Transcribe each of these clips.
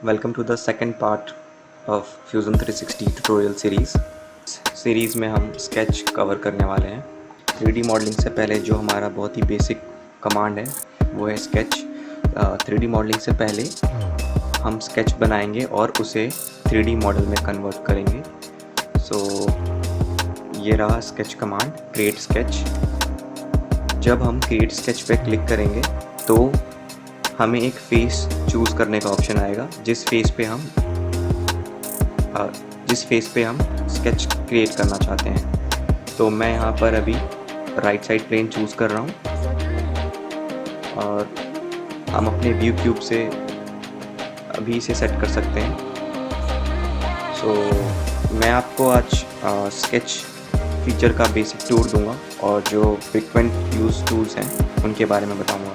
Welcome to the second part of Fusion 360 tutorial series. Series में हम sketch cover करने वाले हैं। 3D मॉडलिंग से पहले जो हमारा बहुत ही बेसिक कमांड है वो है स्केच। 3D मॉडलिंग से पहले हम स्केच बनाएंगे और उसे 3D मॉडल में कन्वर्ट करेंगे। ये रहा स्केच कमांड, क्रिएट स्केच। जब हम क्रिएट स्केच पे क्लिक करेंगे तो हमें एक फेस चूज़ करने का ऑप्शन आएगा जिस फेस पे हम स्केच क्रिएट करना चाहते हैं। तो मैं यहाँ पर अभी राइट साइड प्लेन चूज़ कर रहा हूँ और हम अपने व्यू क्यूब से अभी इसे सेट कर सकते हैं। मैं आपको आज स्केच फीचर का बेसिक टूर दूंगा और जो फ्रिक्वेंट यूज़ टूल्स हैं उनके बारे में बताऊंगा।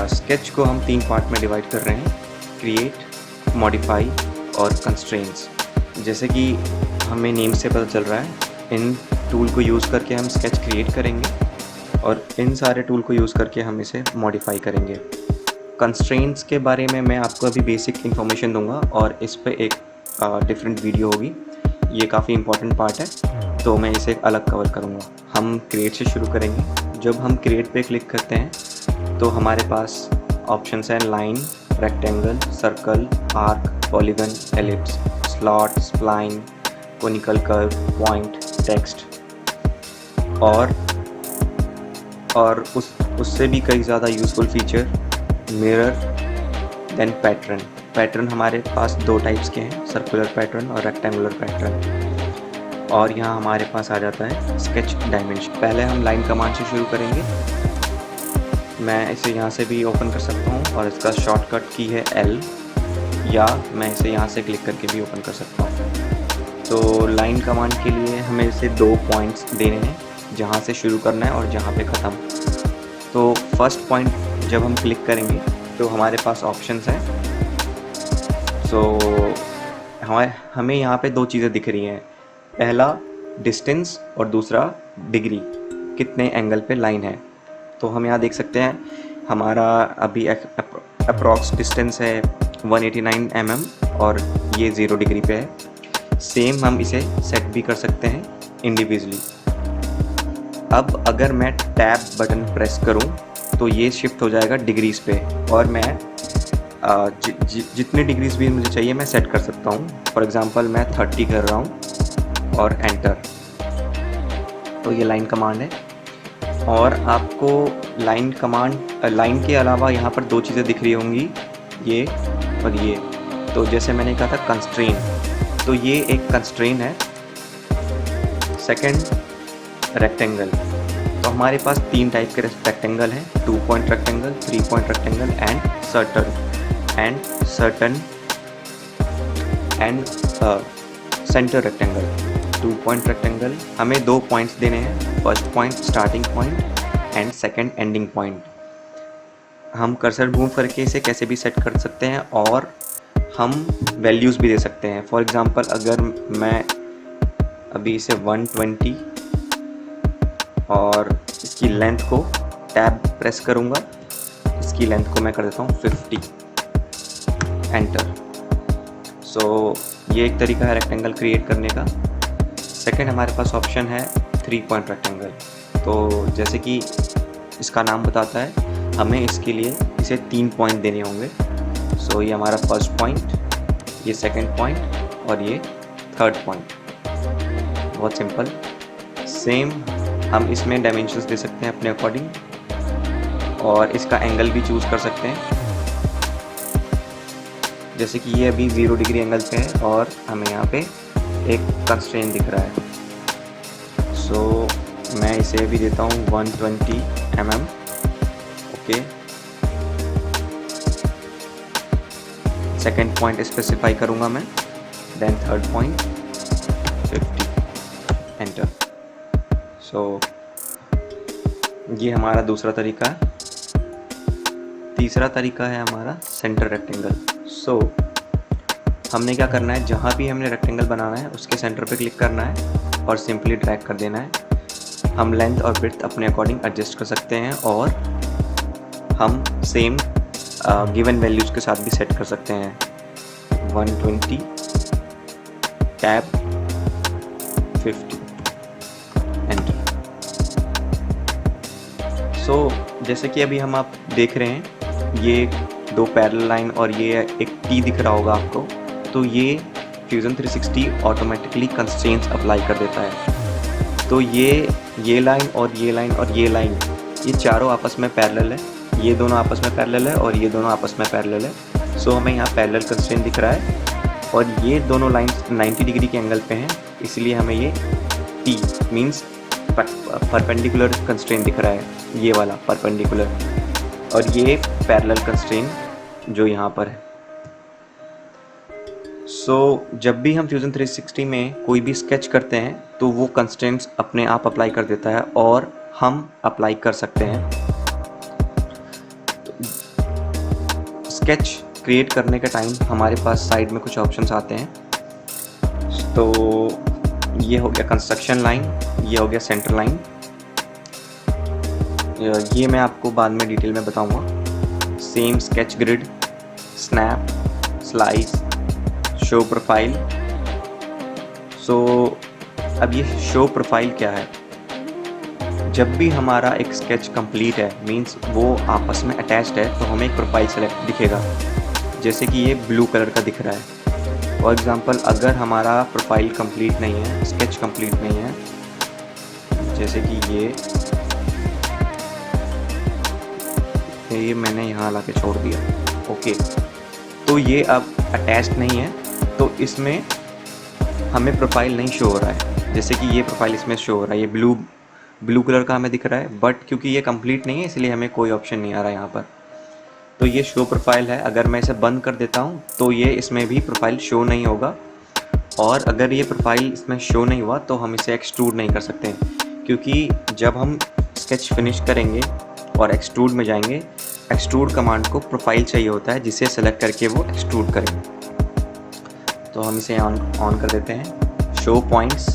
स्केच को हम 3 पार्ट में डिवाइड कर रहे हैं, क्रिएट, मॉडिफाई और कंस्ट्रेंट्स। जैसे कि हमें नेम से पता चल रहा है, इन टूल को यूज़ करके हम स्केच क्रिएट करेंगे और इन सारे टूल को यूज़ करके हम इसे मॉडिफाई करेंगे। कंस्ट्रेंट्स के बारे में मैं आपको अभी बेसिक इन्फॉर्मेशन दूंगा और इस पे एक डिफरेंट वीडियो होगी। ये काफ़ी इंपॉर्टेंट पार्ट है तो मैं इसे अलग कवर करूँगा। हम क्रिएट से शुरू करेंगे। जब हम क्रिएट पे क्लिक करते हैं तो हमारे पास ऑप्शंस हैं line, rectangle, circle, arc, polygon, ellipse, slot, spline, conical curve, point, text और उससे भी कई ज़्यादा useful feature, mirror, then pattern. Pattern हमारे पास 2 टाइप्स के हैं, सर्कुलर पैटर्न और रेक्टेंगुलर पैटर्न। और यहाँ हमारे पास आ जाता है स्केच डायमेंशन। पहले हम लाइन कमांड से शुरू करेंगे। मैं इसे यहाँ से भी ओपन कर सकता हूँ और इसका शॉर्टकट की है L, या मैं इसे यहाँ से क्लिक करके भी ओपन कर सकता हूँ। तो लाइन कमांड के लिए हमें इसे 2 पॉइंट्स देने हैं, जहाँ से शुरू करना है और जहाँ पे ख़त्म। तो फर्स्ट पॉइंट जब हम क्लिक करेंगे तो हमारे पास ऑप्शंस हैं। हमें यहाँ पे 2 चीज़ें दिख रही हैं, पहला डिस्टेंस और दूसरा डिग्री, कितने एंगल पे लाइन है। तो हम यहाँ देख सकते हैं हमारा अभी अप्रॉक्स डिस्टेंस है 189 mm और ये 0 डिग्री पे है। सेम हम इसे सेट भी कर सकते हैं इंडिविजुअली। अब अगर मैं टैब बटन प्रेस करूं तो ये शिफ्ट हो जाएगा डिग्रीज़ पे और मैं जितने डिग्रीज़ भी मुझे चाहिए मैं सेट कर सकता हूं। फॉर एग्ज़ाम्पल मैं 30 कर रहा हूं और एंटर। तो ये लाइन कमांड है। और आपको लाइन के अलावा यहाँ पर 2 चीज़ें दिख रही होंगी, ये और ये। तो जैसे मैंने कहा था कंस्ट्रेन, तो ये एक कंस्ट्रेन है। सेकंड रेक्टेंगल, तो हमारे पास 3 टाइप के रेक्टेंगल हैं, 2 point rectangle, 3 point rectangle and centre rectangle. 2 point rectangle हमें 2 पॉइंट्स देने हैं, first point starting point and second ending point. हम कर्सर मूव करके इसे कैसे भी सेट कर सकते हैं और हम वैल्यूज़ भी दे सकते हैं। फॉर एग्ज़ाम्पल अगर मैं अभी इसे 120 और इसकी लेंथ को टैब प्रेस करूँगा, इसकी लेंथ को मैं कर देता हूँ 50, एंटर। ये एक तरीका है रेक्टेंगल क्रिएट करने का। सेकंड हमारे पास ऑप्शन है 3 पॉइंट रेक्टेंगल। तो जैसे कि इसका नाम बताता है, हमें इसके लिए इसे 3 पॉइंट देने होंगे। ये हमारा फर्स्ट पॉइंट, ये सेकंड पॉइंट और ये थर्ड पॉइंट। बहुत सिंपल। सेम हम इसमें डायमेंशंस दे सकते हैं अपने अकॉर्डिंग और इसका एंगल भी चूज़ कर सकते हैं। जैसे कि ये अभी 0 डिग्री एंगल पे है और हमें यहाँ पे एक कंस्ट्रेंट दिख रहा है। मैं इसे भी देता हूँ 120 mm। Okay, second point specify करूँगा मैं, देन थर्ड पॉइंट 50, एंटर। ये हमारा दूसरा तरीका है। तीसरा तरीका है हमारा सेंटर रेक्टेंगल। हमने क्या करना है, जहाँ भी हमने रेक्टेंगल बनाना है उसके सेंटर पे क्लिक करना है और सिंपली ड्रैग कर देना है। हम लेंथ और विड्थ अपने अकॉर्डिंग एडजस्ट कर सकते हैं और हम सेम गिवन वैल्यूज़ के साथ भी सेट कर सकते हैं। 120 टैब 50 एंटर। सो जैसे कि अभी हम आप देख रहे हैं, ये दो पैरेलल लाइन और ये एक टी दिख रहा होगा आपको, तो ये फ्यूजन 360 ऑटोमेटिकली कंस्ट्रेंट्स अप्लाई कर देता है। तो ये लाइन और ये लाइन और ये लाइन, ये चारों आपस में पैरेलल है, ये दोनों आपस में पैरेलल है और ये दोनों आपस में पैरेलल है। सो हमें यहाँ पैरेलल कंस्ट्रेंट दिख रहा है और ये दोनों लाइंस 90 डिग्री के एंगल पे हैं, इसलिए हमें ये टी मीन्स परपेंडिकुलर कंस्ट्रेंट दिख रहा है, ये वाला परपेंडिकुलर, और ये पैरेलल कंस्ट्रेंट जो यहाँ पर है। सो जब भी हम फ्यूजन 360 में कोई भी स्केच करते हैं तो वो कंस्ट्रेंट्स अपने आप अप्लाई कर देता है और हम अप्लाई कर सकते हैं। स्केच क्रिएट करने के टाइम हमारे पास साइड में कुछ ऑप्शंस आते हैं। तो ये हो गया कंस्ट्रक्शन लाइन, ये हो गया सेंटर लाइन, ये मैं आपको बाद में डिटेल में बताऊंगा। Same sketch grid, snap, slice, show profile. So अब ये शो प्रोफाइल क्या है? जब भी हमारा एक स्केच कंप्लीट है, मींस वो आपस में अटैच्ड है, तो हमें एक प्रोफाइल सेलेक्ट दिखेगा, जैसे कि ये ब्लू कलर का दिख रहा है। फॉर एग्जांपल अगर हमारा प्रोफाइल कंप्लीट नहीं है, स्केच कंप्लीट नहीं है, जैसे कि ये मैंने यहाँ ला के छोड़ दिया, ओके, तो ये अब अटैच्ड नहीं है, तो इसमें हमें प्रोफाइल नहीं शो हो रहा है। जैसे कि ये प्रोफाइल इसमें शो हो रहा है, ये ब्लू कलर का हमें दिख रहा है, बट क्योंकि ये कंप्लीट नहीं है इसलिए हमें कोई ऑप्शन नहीं आ रहा है यहाँ पर। तो ये शो प्रोफाइल है, अगर मैं इसे बंद कर देता हूँ तो ये इसमें भी प्रोफाइल शो नहीं होगा, और अगर ये प्रोफाइल इसमें शो नहीं हुआ तो हम इसे एक्सट्रूड नहीं कर सकते, क्योंकि जब हम स्केच फिनिश करेंगे और एक्सट्रूड में जाएंगे, एक्सट्रूड कमांड को प्रोफाइल चाहिए होता है जिसे सेलेक्ट करके वो एक्सट्रूड करें। तो हम इसे ऑन कर देते हैं। शो पॉइंट्स,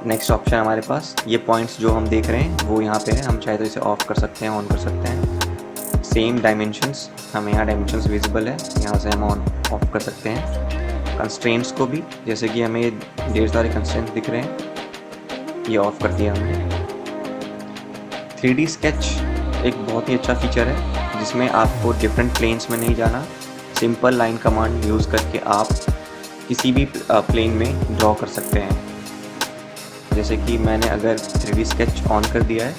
नेक्स्ट ऑप्शन हमारे पास, ये पॉइंट्स जो हम देख रहे हैं वो यहाँ पे है, हम चाहे तो इसे ऑफ कर सकते हैं, ऑन कर सकते हैं। सेम डायमेंशंस, हमें यहाँ डायमेंशंस विजिबल है, यहाँ से हम ऑन ऑफ कर सकते हैं। कंस्ट्रेंट्स को भी, जैसे कि हमें ढेर सारे कंस्ट्रेंट्स दिख रहे हैं, ये ऑफ कर दिया हमने। 3D स्केच एक बहुत ही अच्छा फीचर है जिसमें आपको डिफरेंट प्लेन्स में नहीं जाना, सिंपल लाइन कमांड यूज़ करके आप किसी भी प्लेन में ड्रॉ कर सकते हैं। जैसे कि मैंने अगर 3D स्केच ऑन कर दिया है,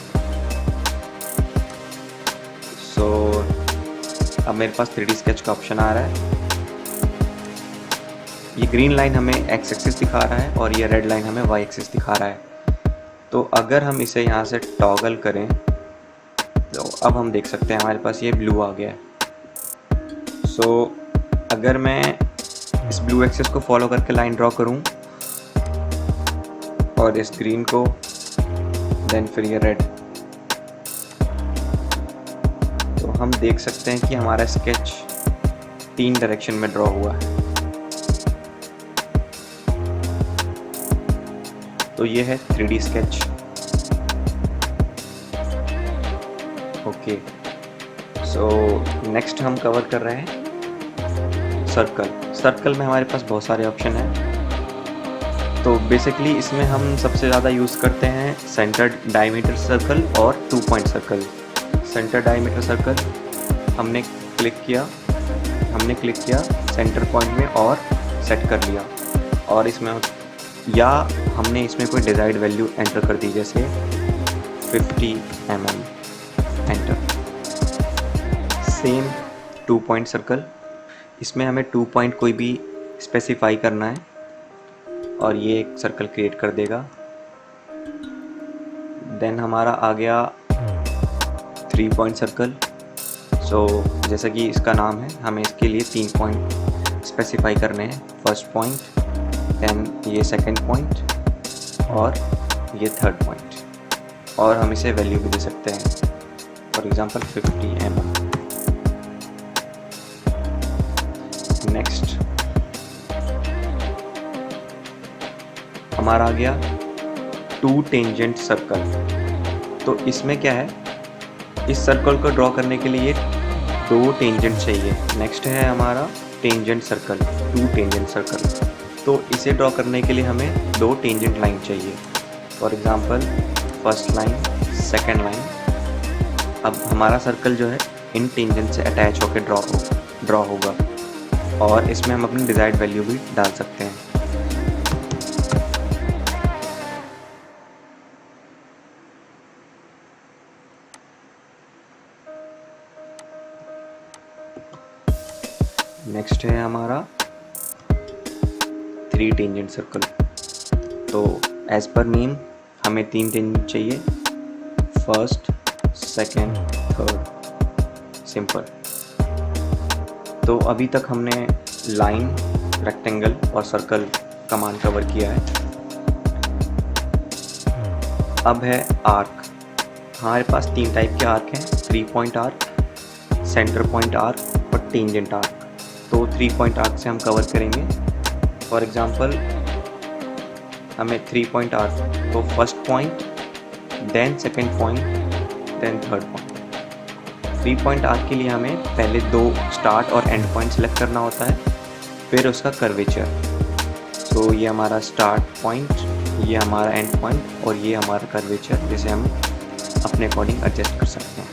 सो अब मेरे पास 3D स्केच का ऑप्शन आ रहा है। ये ग्रीन लाइन हमें एक्स एक्सिस दिखा रहा है और ये रेड लाइन हमें वाई एक्सिस दिखा रहा है। तो अगर हम इसे यहाँ से टॉगल करें तो अब हम देख सकते हैं हमारे पास ये ब्लू आ गया है। सो अगर मैं इस ब्लू एक्सिस को फॉलो करके लाइन ड्रॉ करूं और इस ग्रीन को, देन फिर ये रेड, तो हम देख सकते हैं कि हमारा स्केच 3 डायरेक्शन में ड्रॉ हुआ है। तो ये है 3D sketch. Okay, so next हम कवर कर रहे हैं सर्कल में हमारे पास बहुत सारे ऑप्शन हैं। तो बेसिकली इसमें हम सबसे ज़्यादा यूज़ करते हैं सेंटर डायमीटर सर्कल और 2 point circle. Centre diameter circle हमने क्लिक किया सेंटर पॉइंट में और सेट कर लिया, और इसमें या हमने इसमें कोई डिजायर्ड वैल्यू एंटर कर दी, जैसे 50 mm, enter. Same 2 point circle, इसमें हमें 2 पॉइंट कोई भी स्पेसिफाई करना है और ये एक सर्कल क्रिएट कर देगा। देन हमारा आ गया 3 पॉइंट सर्कल। सो जैसा कि इसका नाम है, हमें इसके लिए 3 पॉइंट स्पेसिफाई करने हैं। फर्स्ट पॉइंट, देन ये सेकंड पॉइंट और ये थर्ड पॉइंट, और हम इसे वैल्यू भी दे सकते हैं, फॉर एग्जांपल 50 mm। नेक्स्ट हमारा आ गया 2 टेंजेंट सर्कल। तो इसमें क्या है, इस सर्कल को ड्रॉ करने के लिए 2 टेंजेंट चाहिए। नेक्स्ट है हमारा टेंजेंट सर्कल, 2 टेंजेंट सर्कल। तो इसे ड्रॉ करने के लिए हमें 2 टेंजेंट लाइन चाहिए। For example first line, second line. अब हमारा सर्कल जो है इन टेंजेंट से अटैच होकर ड्रॉ होगा और इसमें हम अपनी डिज़ायर्ड वैल्यू भी डाल सकते हैं। नेक्स्ट है हमारा 3 टेंजेंट सर्कल। तो एज पर नेम हमें 3 टेंजेंट चाहिए, फर्स्ट, सेकेंड, थर्ड, सिंपल। तो अभी तक हमने लाइन, रेक्टेंगल और सर्कल कमांड कवर किया है। अब है आर्क। हमारे पास 3 टाइप के आर्क हैं, 3 point arc, centre point arc और टेंजेंट आर्क। तो 3 पॉइंट आर्क से हम कवर करेंगे। फॉर एग्ज़ाम्पल हमें 3 पॉइंट आर्क, तो first point, then second point, then third point. 3 point arc के लिए हमें पहले 2 स्टार्ट और एंड पॉइंट सेलेक्ट करना होता है, फिर उसका कर्वेचर। तो ये हमारा स्टार्ट पॉइंट, ये हमारा एंड पॉइंट और ये हमारा कर्वेचर, जिसे हम अपने अकॉर्डिंग एडजस्ट कर सकते हैं।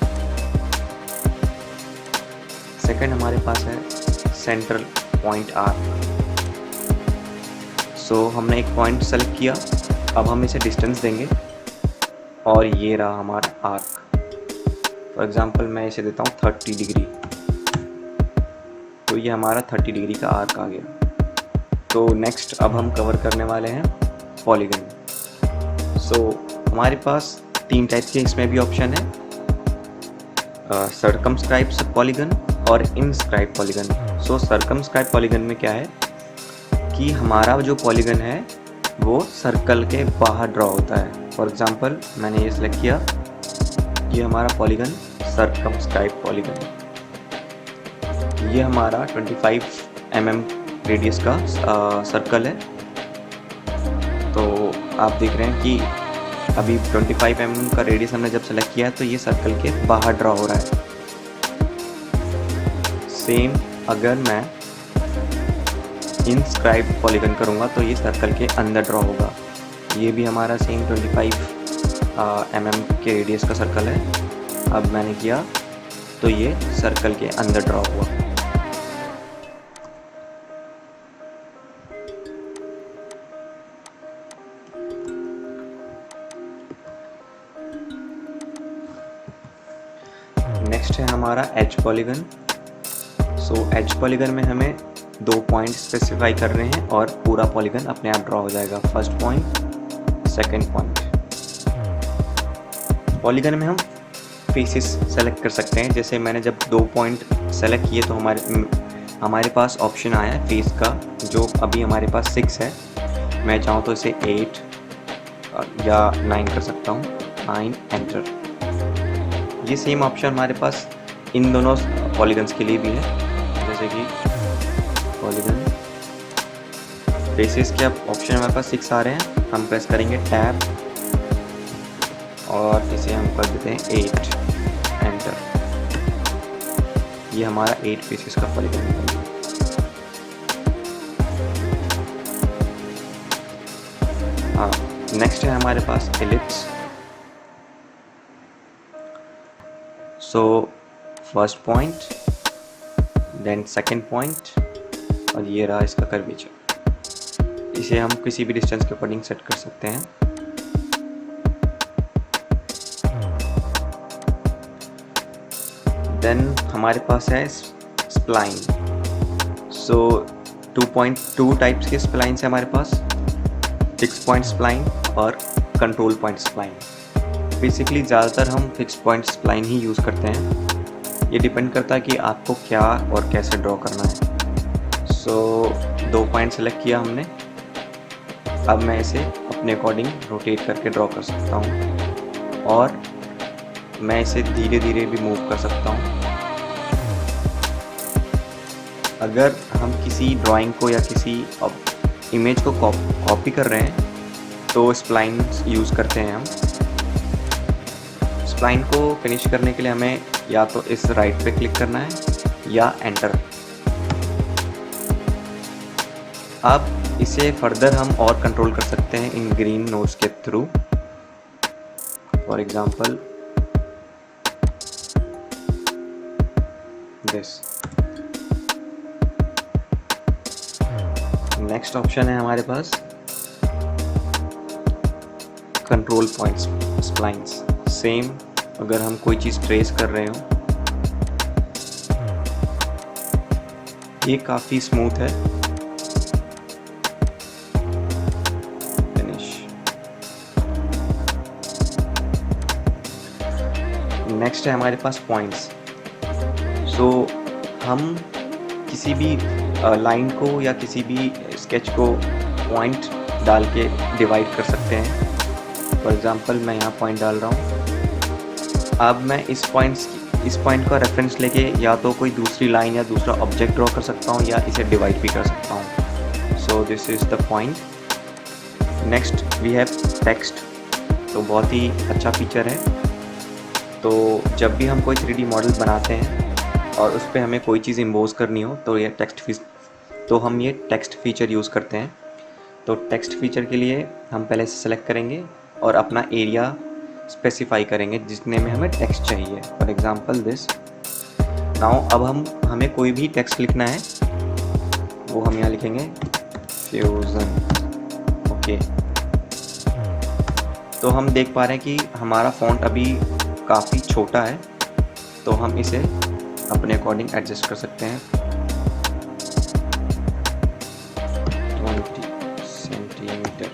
सेकंड हमारे पास है सेंट्रल पॉइंट आर्क। सो हमने एक पॉइंट सेलेक्ट किया, अब हम इसे डिस्टेंस देंगे और ये रहा हमारा आर्क। फॉर एग्ज़ाम्पल मैं इसे देता हूँ 30 डिग्री, तो ये हमारा 30 डिग्री का आर्क आ गया। तो नेक्स्ट अब हम कवर करने वाले हैं पॉलीगन। सो हमारे पास 3 टाइप के इसमें भी ऑप्शन है, सर्कमस्क्राइब पॉलीगन और इनस्क्राइब पॉलीगन। सो सर्कमस्क्राइब पॉलीगन में क्या है कि हमारा जो पॉलीगन है वो सर्कल के बाहर ड्रॉ होता है। फॉर एग्ज़ाम्पल मैंने ये सिलेक्ट किया, ये हमारा पॉलीगन सर्कमस्क्राइब पॉलीगन। ये हमारा 25 mm रेडियस का सर्कल है। तो आप देख रहे हैं कि अभी 25 mm का रेडियस हमने जब सेलेक्ट किया है तो ये सर्कल के बाहर ड्रॉ हो रहा है। सेम अगर मैं इनस्क्राइब पॉलीगन करूँगा तो ये सर्कल के अंदर ड्रॉ होगा। ये भी हमारा सेम 25 mm के रेडियस का सर्कल है। अब मैंने किया तो ये सर्कल के अंदर ड्रॉ हुआ। नेक्स्ट है हमारा edge polygon. So edge polygon में हमें 2 पॉइंट स्पेसिफाई कर रहे हैं और पूरा पॉलीगन अपने आप ड्रॉ हो जाएगा। First point, second point. Polygon में हम फेसेस सेलेक्ट कर सकते हैं। जैसे मैंने जब 2 पॉइंट सेलेक्ट किए तो हमारे पास ऑप्शन आया है फेस का, जो अभी हमारे पास 6 है। मैं चाहूँ तो इसे 8 या 9 कर सकता हूँ। 9 एंटर। ये सेम ऑप्शन हमारे पास इन दोनों पॉलीगन्स के लिए भी है। जैसे कि पॉलीगन फेसेस के अब ऑप्शन हमारे पास 6 आ रहे हैं। हम प्रेस करेंगे टैब और इसे हम कर देते हैं 8 एंटर। ये हमारा 8 फेसेस का पॉलीगन है। हाँ, नेक्स्ट है हमारे पास ellipse. So first point, then second point और ये रहा इसका कर्वेचर। इसे हम किसी भी डिस्टेंस के अकॉर्डिंग सेट कर सकते हैं। देन हमारे पास है स्प्लाइन। सो 2.2 टाइप्स के स्प्लाइंस है हमारे पास, 6 पॉइंट स्प्लाइन और कंट्रोल पॉइंट स्प्लाइन। बेसिकली ज़्यादातर हम फिक्स पॉइंट स्प्लाइन ही यूज़ करते हैं। ये डिपेंड करता है कि आपको क्या और कैसे ड्रॉ करना है। सो 2 पॉइंट सेलेक्ट किया हमने। अब मैं इसे अपने अकॉर्डिंग रोटेट करके ड्रॉ कर सकता हूँ और मैं इसे धीरे धीरे भी मूव कर सकता हूँ। अगर हम किसी ड्राइंग को या किसी इमेज को कॉपी कर रहे हैं तो स्प्लाइन यूज़ करते हैं हम। स्प्लाइन को फिनिश करने के लिए हमें या तो इस राइट पे क्लिक करना है या एंटर। अब इसे फर्दर हम और कंट्रोल कर सकते हैं इन ग्रीन नोड्स के through. For example this. Next option है हमारे पास कंट्रोल पॉइंट्स स्प्लाइंस। सेम, अगर हम कोई चीज़ ट्रेस कर रहे हो, ये काफ़ी स्मूथ है। फिनिश। नेक्स्ट है हमारे पास पॉइंट्स। सो हम किसी भी लाइन को या किसी भी स्केच को पॉइंट डाल के डिवाइड कर सकते हैं। फॉर एग्जांपल मैं यहाँ पॉइंट डाल रहा हूँ। अब मैं इस पॉइंट का रेफरेंस लेके या तो कोई दूसरी लाइन या दूसरा ऑब्जेक्ट ड्रॉ कर सकता हूँ या इसे डिवाइड भी कर सकता हूँ। So this is the point. Next we have text. तो बहुत ही अच्छा फीचर है। तो जब भी हम कोई 3D मॉडल बनाते हैं और उस पर हमें कोई चीज़ इम्पोज करनी हो तो हम ये टेक्स्ट फीचर यूज़ करते हैं। तो टेक्स्ट फीचर के लिए हम पहले से सेलेक्ट करेंगे और अपना एरिया स्पेसिफाई करेंगे जितने में हमें टेक्स्ट चाहिए। For example this. नाउ अब हमें कोई भी टेक्स्ट लिखना है, वो हम यहाँ लिखेंगे फ्यूज़न। ओके। तो हम देख पा रहे हैं कि हमारा फ़ॉन्ट अभी काफ़ी छोटा है, तो हम इसे अपने अकॉर्डिंग एडजस्ट कर सकते हैं। 20 सेंटीमीटर।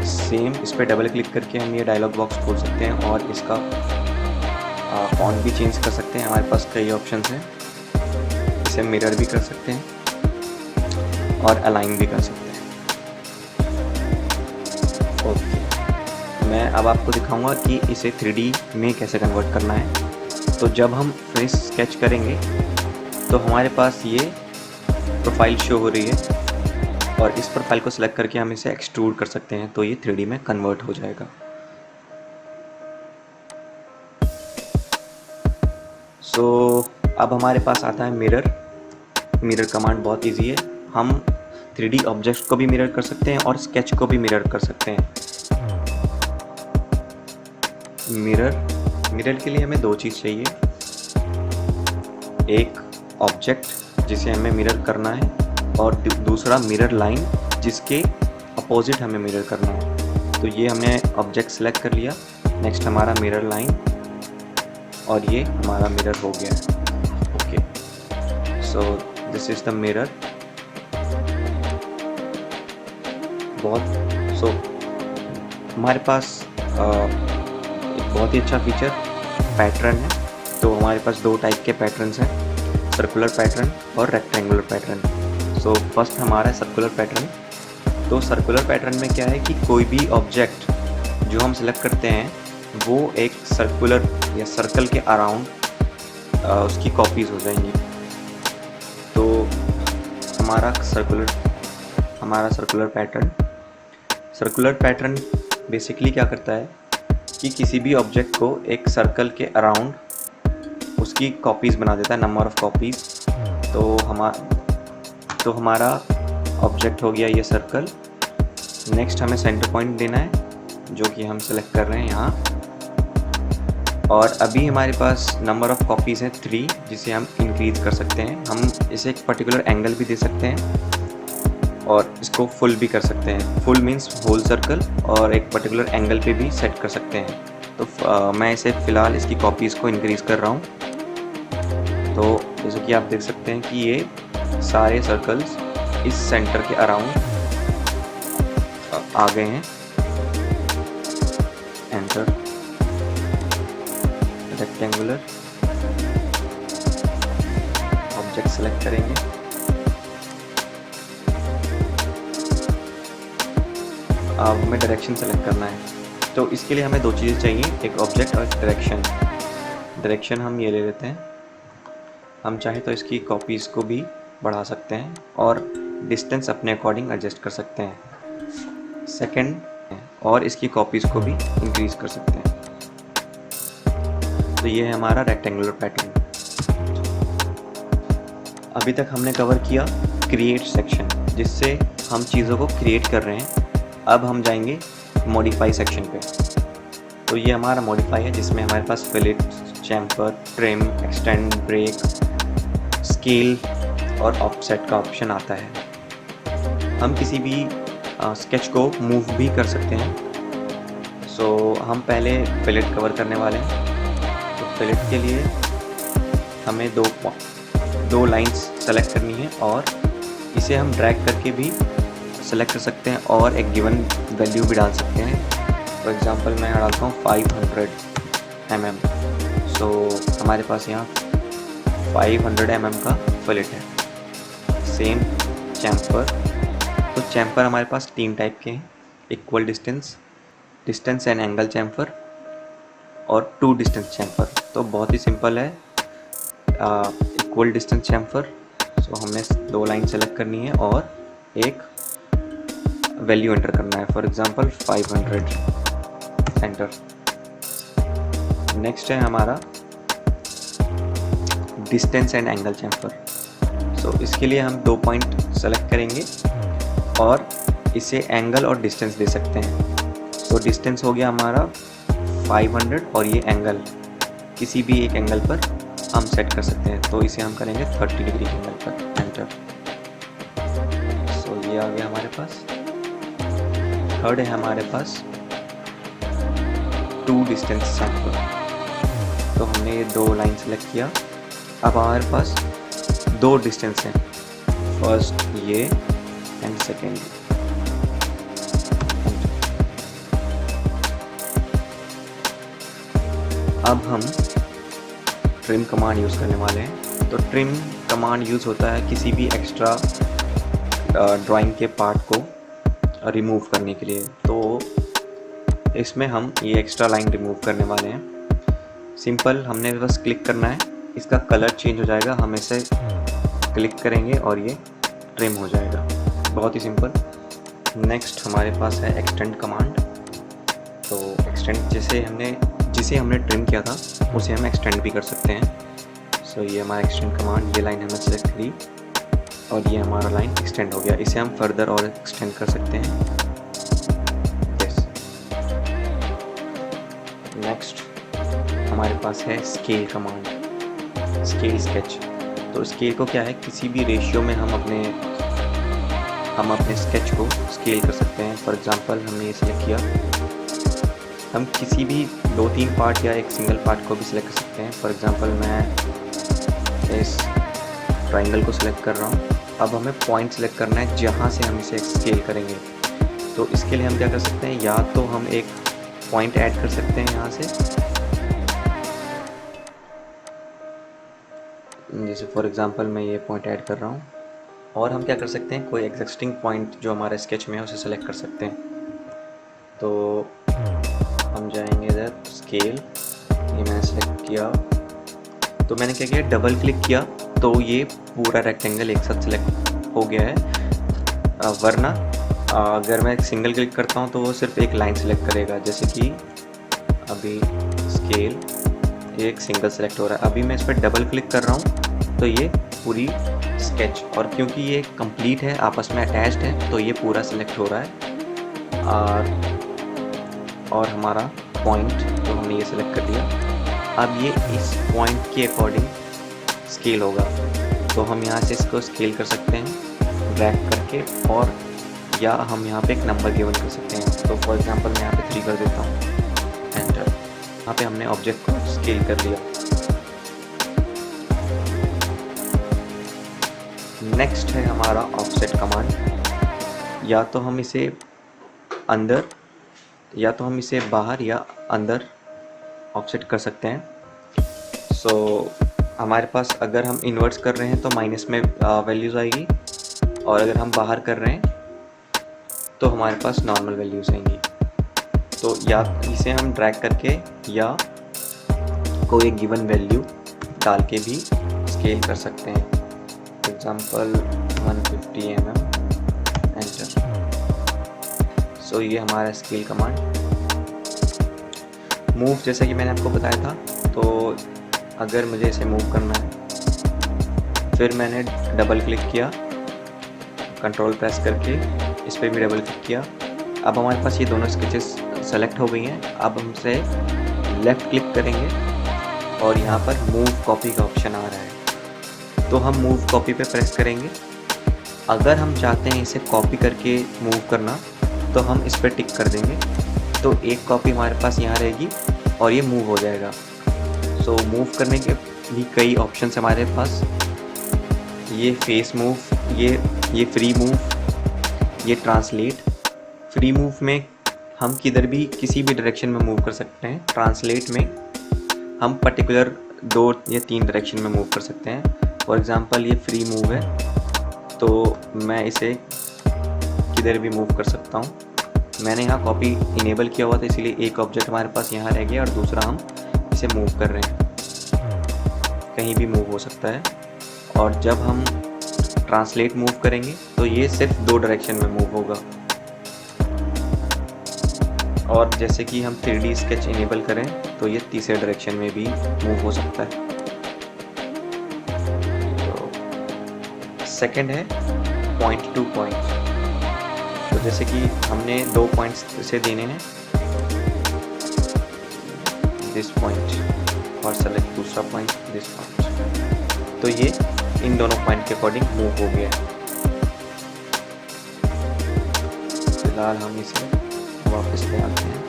सेम, इस पर डबल क्लिक करके हम ये डायलॉग बॉक्स खोल सकते हैं और इसका फॉन्ट भी चेंज कर सकते हैं। हमारे पास कई ऑप्शंस हैं। इसे मिरर भी कर सकते हैं और अलाइन भी कर सकते हैं। ओके, मैं अब आपको दिखाऊंगा कि इसे 3D में कैसे कन्वर्ट करना है। तो जब हम फिनिश स्केच करेंगे तो हमारे पास ये प्रोफाइल शो हो रही है और इस प्रोफाइल को सिलेक्ट करके हम इसे एक्सट्रूड कर सकते हैं, तो ये 3D में कन्वर्ट हो जाएगा। सो अब हमारे पास आता है मिरर। मिरर कमांड बहुत इजी है। हम 3D ऑब्जेक्ट को भी मिरर कर सकते हैं और स्केच को भी मिरर कर सकते हैं। मिरर के लिए हमें दो चीज़ चाहिए। एक ऑब्जेक्ट जिसे हमें मिरर करना है और दूसरा मिरर लाइन जिसके अपोजिट हमें मिरर करना है। तो ये हमने ऑब्जेक्ट सेलेक्ट कर लिया। नेक्स्ट हमारा मिरर लाइन और ये हमारा मिरर हो गया। Okay, so this is the mirror. हमारे पास एक बहुत ही अच्छा फीचर पैटर्न है। तो हमारे पास दो टाइप के पैटर्न्स हैं, सर्कुलर पैटर्न और रेक्टेंगुलर पैटर्न। सो फर्स्ट हमारा है सर्कुलर पैटर्न। तो सर्कुलर पैटर्न में क्या है कि कोई भी ऑब्जेक्ट जो हम सेलेक्ट करते हैं वो एक सर्कुलर या सर्कल के अराउंड उसकी कॉपीज़ हो जाएंगी। तो हमारा सर्कुलर पैटर्न बेसिकली क्या करता है कि किसी भी ऑब्जेक्ट को एक सर्कल के अराउंड उसकी कॉपीज़ बना देता है, नंबर ऑफ़ कॉपीज़। तो हमारा ऑब्जेक्ट हो गया ये सर्कल। नेक्स्ट हमें सेंटर पॉइंट देना है जो कि हम सेलेक्ट कर रहे हैं यहाँ। और अभी हमारे पास नंबर ऑफ़ कॉपीज़ हैं 3, जिसे हम इंक्रीज़ कर सकते हैं। हम इसे एक पर्टिकुलर एंगल भी दे सकते हैं और इसको फुल भी कर सकते हैं। फुल मीन्स होल सर्कल, और एक पर्टिकुलर एंगल पे भी सेट कर सकते हैं। तो मैं इसे फ़िलहाल इसकी कॉपीज़ को इंक्रीज़ कर रहा हूँ। तो जैसे कि आप देख सकते हैं कि ये सारे सर्कल्स इस सेंटर के अराउंड आ गए हैं। एंटर। रेक्टेंगुलर ऑब्जेक्ट सेलेक्ट करेंगे। अब हमें डायरेक्शन सेलेक्ट करना है। तो इसके लिए हमें दो चीज़ें चाहिए, एक ऑब्जेक्ट और डायरेक्शन। डायरेक्शन हम ये ले लेते हैं। हम चाहे तो इसकी कॉपीज़ को भी बढ़ा सकते हैं और डिस्टेंस अपने अकॉर्डिंग एडजस्ट कर सकते हैं। सेकंड, और इसकी कॉपीज़ को भी इंक्रीज़ कर सकते हैं। तो ये है हमारा रेक्टेंगुलर पैटर्न। अभी तक हमने कवर किया क्रिएट सेक्शन, जिससे हम चीज़ों को क्रिएट कर रहे हैं। अब हम जाएंगे मॉडिफाई सेक्शन पे। तो ये हमारा मॉडिफाई है, जिसमें हमारे पास fillet, chamfer, trim, extend, break, scale और ऑफसेट का ऑप्शन आता है। हम किसी भी स्केच को मूव भी कर सकते हैं। सो हम पहले फिलेट कवर करने वाले हैं। तो फिलेट के लिए हमें दो लाइंस सेलेक्ट करनी है और इसे हम ड्रैग करके भी सेलेक्ट कर सकते हैं और एक गिवन वैल्यू भी डाल सकते हैं। फॉर एग्जांपल मैं यहाँ डालता हूँ 500 mm। सो हमारे पास यहाँ 500 mm का फिलेट है। Same chamfer. तो चैम्फर हमारे पास 3 टाइप के हैं, equal distance, distance and angle chamfer और 2 डिस्टेंस चैम्फर। तो बहुत ही सिंपल है इक्वल डिस्टेंस चैम्फर। सो हमने 2 लाइन सेलेक्ट करनी है और एक वैल्यू एंटर करना है, फॉर एग्जांपल 500 एंटर। नेक्स्ट है हमारा डिस्टेंस एंड एंगल चैम्फर। सो इसके लिए हम 2 पॉइंट सेलेक्ट करेंगे और इसे एंगल और डिस्टेंस दे सकते हैं। सो डिस्टेंस हो गया हमारा 500 और ये एंगल किसी भी एक एंगल पर हम सेट कर सकते हैं। तो इसे हम करेंगे 30 डिग्री एंगल पर एंटर। सो ये आ गया हमारे पास। थर्ड है हमारे पास 2 डिस्टेंस चैम्फर। तो हमने ये 2 लाइन सेलेक्ट किया। अब हमारे पास 2 डिस्टेंस हैं, फर्स्ट ये एंड सेकेंड। अब हम ट्रिम कमांड यूज़ करने वाले हैं। तो ट्रिम कमांड यूज़ होता है किसी भी एक्स्ट्रा ड्राइंग के पार्ट को रिमूव करने के लिए। तो इसमें हम ये एक्स्ट्रा लाइन रिमूव करने वाले हैं। सिंपल, हमने बस क्लिक करना है, इसका कलर चेंज हो जाएगा। हम इसे क्लिक करेंगे और ये ट्रिम हो जाएगा। बहुत ही सिंपल। नेक्स्ट हमारे पास है एक्सटेंड कमांड। तो एक्सटेंड जिसे हमने ट्रिम किया था उसे हम एक्सटेंड भी कर सकते हैं। सो ये हमारा एक्सटेंड कमांड, ये लाइन हमने सेलेक्ट करी और ये हमारा लाइन एक्सटेंड हो गया। इसे हम फर्दर और एक्सटेंड कर सकते हैं। यस। नेक्स्ट हमारे पास है स्केल कमांड, स्केल स्केच। तो स्केल को क्या है, किसी भी रेशियो में हम अपने स्केच को स्केल कर सकते हैं। फॉर एग्जांपल हमने ये सिलेक्ट किया, हम किसी भी 2-3 पार्ट या एक सिंगल पार्ट को भी सिलेक्ट कर सकते हैं। फॉर एग्जांपल मैं इस ट्राइंगल को सिलेक्ट कर रहा हूँ। अब हमें पॉइंट सिलेक्ट करना है जहाँ से हम इसे स्केल करेंगे। तो इसके लिए हम क्या कर सकते हैं, या तो हम एक पॉइंट ऐड कर सकते हैं यहाँ से, जैसे फॉर एग्जांपल मैं ये पॉइंट ऐड कर रहा हूँ। और हम क्या कर सकते हैं, कोई एग्जिस्टिंग पॉइंट जो हमारे स्केच में है उसे सेलेक्ट कर सकते हैं। तो हम जाएंगे इधर स्केल, ये मैंने सेलेक्ट किया। तो मैंने क्या किया, डबल क्लिक किया तो ये पूरा रेक्टेंगल एक साथ सेलेक्ट हो गया है। वरना अगर मैं सिंगल क्लिक करता हूँ तो वो सिर्फ एक लाइन सेलेक्ट करेगा। जैसे कि अभी स्केल एक सिंगल सेलेक्ट हो रहा है। अभी मैं इस पर डबल क्लिक कर रहा हूँ तो ये पूरी स्केच, और क्योंकि ये कंप्लीट है, आपस में अटैच्ड है, तो ये पूरा सेलेक्ट हो रहा है। और हमारा पॉइंट जो हमने ये सेलेक्ट कर लिया, अब ये इस पॉइंट के अकॉर्डिंग स्केल होगा। तो हम यहाँ से इसको स्केल कर सकते हैं ड्रैग करके, और या हम यहाँ पे एक नंबर गिवन कर सकते हैं। तो फॉर एग्जांपल मैं यहाँ पे 3 कर देता हूँ, एंटर। यहाँ पे हमने ऑब्जेक्ट को स्केल कर लिया। नेक्स्ट है हमारा ऑफसेट कमांड। या तो हम इसे अंदर या तो हम इसे बाहर या अंदर ऑफसेट कर सकते हैं। सो हमारे पास अगर हम इन्वर्ट्स कर रहे हैं तो माइनस में वैल्यूज़ आएगी, और अगर हम बाहर कर रहे हैं तो हमारे पास नॉर्मल वैल्यूज़ आएंगी। तो या इसे हम ड्रैग करके या कोई गिवन वैल्यू डाल के भी स्केल कर सकते हैं। For example 150 mm, enter. So ये हमारा स्केल कमांड। मूव, जैसा कि मैंने आपको बताया था, तो अगर मुझे इसे मूव करना है, फिर मैंने डबल क्लिक किया, कंट्रोल प्रेस करके इस पर भी डबल क्लिक किया। अब हमारे पास ये दोनों स्केचेस सेलेक्ट हो गई हैं। अब हम इसे लेफ़्ट क्लिक करेंगे और यहाँ पर मूव कॉपी का ऑप्शन आ रहा है, तो हम मूव कॉपी पे प्रेस करेंगे। अगर हम चाहते हैं इसे कॉपी करके मूव करना, तो हम इस पर टिक कर देंगे, तो एक कॉपी हमारे पास यहाँ रहेगी और ये मूव हो जाएगा। सो मूव करने के भी कई ऑप्शंस हमारे पास, ये फेस मूव, ये फ्री मूव, ये ट्रांसलेट। फ्री मूव में हम किधर भी किसी भी डायरेक्शन में मूव कर सकते हैं। ट्रांसलेट में हम पर्टिकुलर 2 या 3 डायरेक्शन में मूव कर सकते हैं। फॉर एग्ज़ाम्पल ये फ्री मूव है, तो मैं इसे किधर भी मूव कर सकता हूँ। मैंने यहाँ कॉपी इनेबल किया हुआ था, इसीलिए एक ऑब्जेक्ट हमारे पास यहाँ रह गया और दूसरा हम इसे मूव कर रहे हैं, कहीं भी मूव हो सकता है। और जब हम ट्रांसलेट मूव करेंगे तो ये सिर्फ 2 डायरेक्शन में मूव होगा। और जैसे कि हम 3D स्केच इनेबल करें तो ये तीसरे डायरेक्शन में भी मूव हो सकता है। तो सेकंड है पॉइंट टू पॉइंट। तो जैसे कि हमने 2 पॉइंट्स इसे देने हैं, दिस पॉइंट और सेलेक्ट दूसरा पॉइंट, दिस पॉइंट, तो ये इन दोनों पॉइंट के अकॉर्डिंग मूव हो गया है। फिलहाल हम इसे वापस ले आते हैं।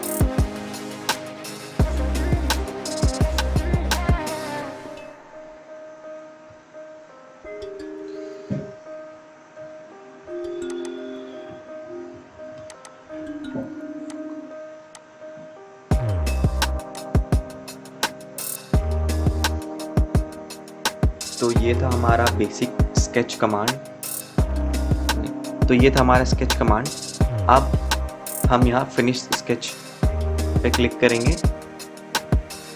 तो ये था हमारा बेसिक स्केच कमांड। अब हम यहाँ फिनिश स्केच पे क्लिक करेंगे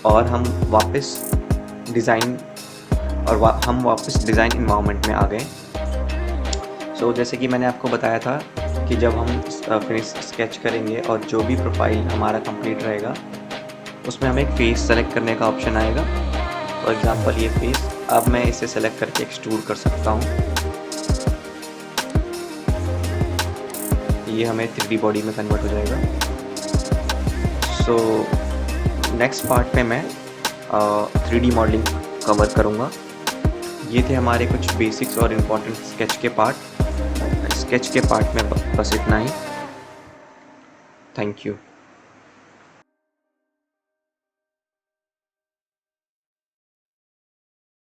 और हम वापस डिज़ाइन हम वापस डिज़ाइन इन्वायरमेंट में आ गए। सो जैसे कि मैंने आपको बताया था कि जब हम फिनिश स्केच करेंगे और जो भी प्रोफाइल हमारा कंप्लीट रहेगा, उसमें हमें एक फेस सेलेक्ट करने का ऑप्शन आएगा। फॉर एग्ज़ाम्पल ये फेस, अब मैं इसे सेलेक्ट करके एक्सट्रूड कर सकता हूँ। ये हमें 3D बॉडी में कन्वर्ट हो जाएगा। सो नेक्स्ट पार्ट में मैं 3D मॉडलिंग कवर करूँगा। ये थे हमारे कुछ बेसिक्स और इम्पोर्टेंट स्केच के पार्ट में बस इतना ही। Thank you.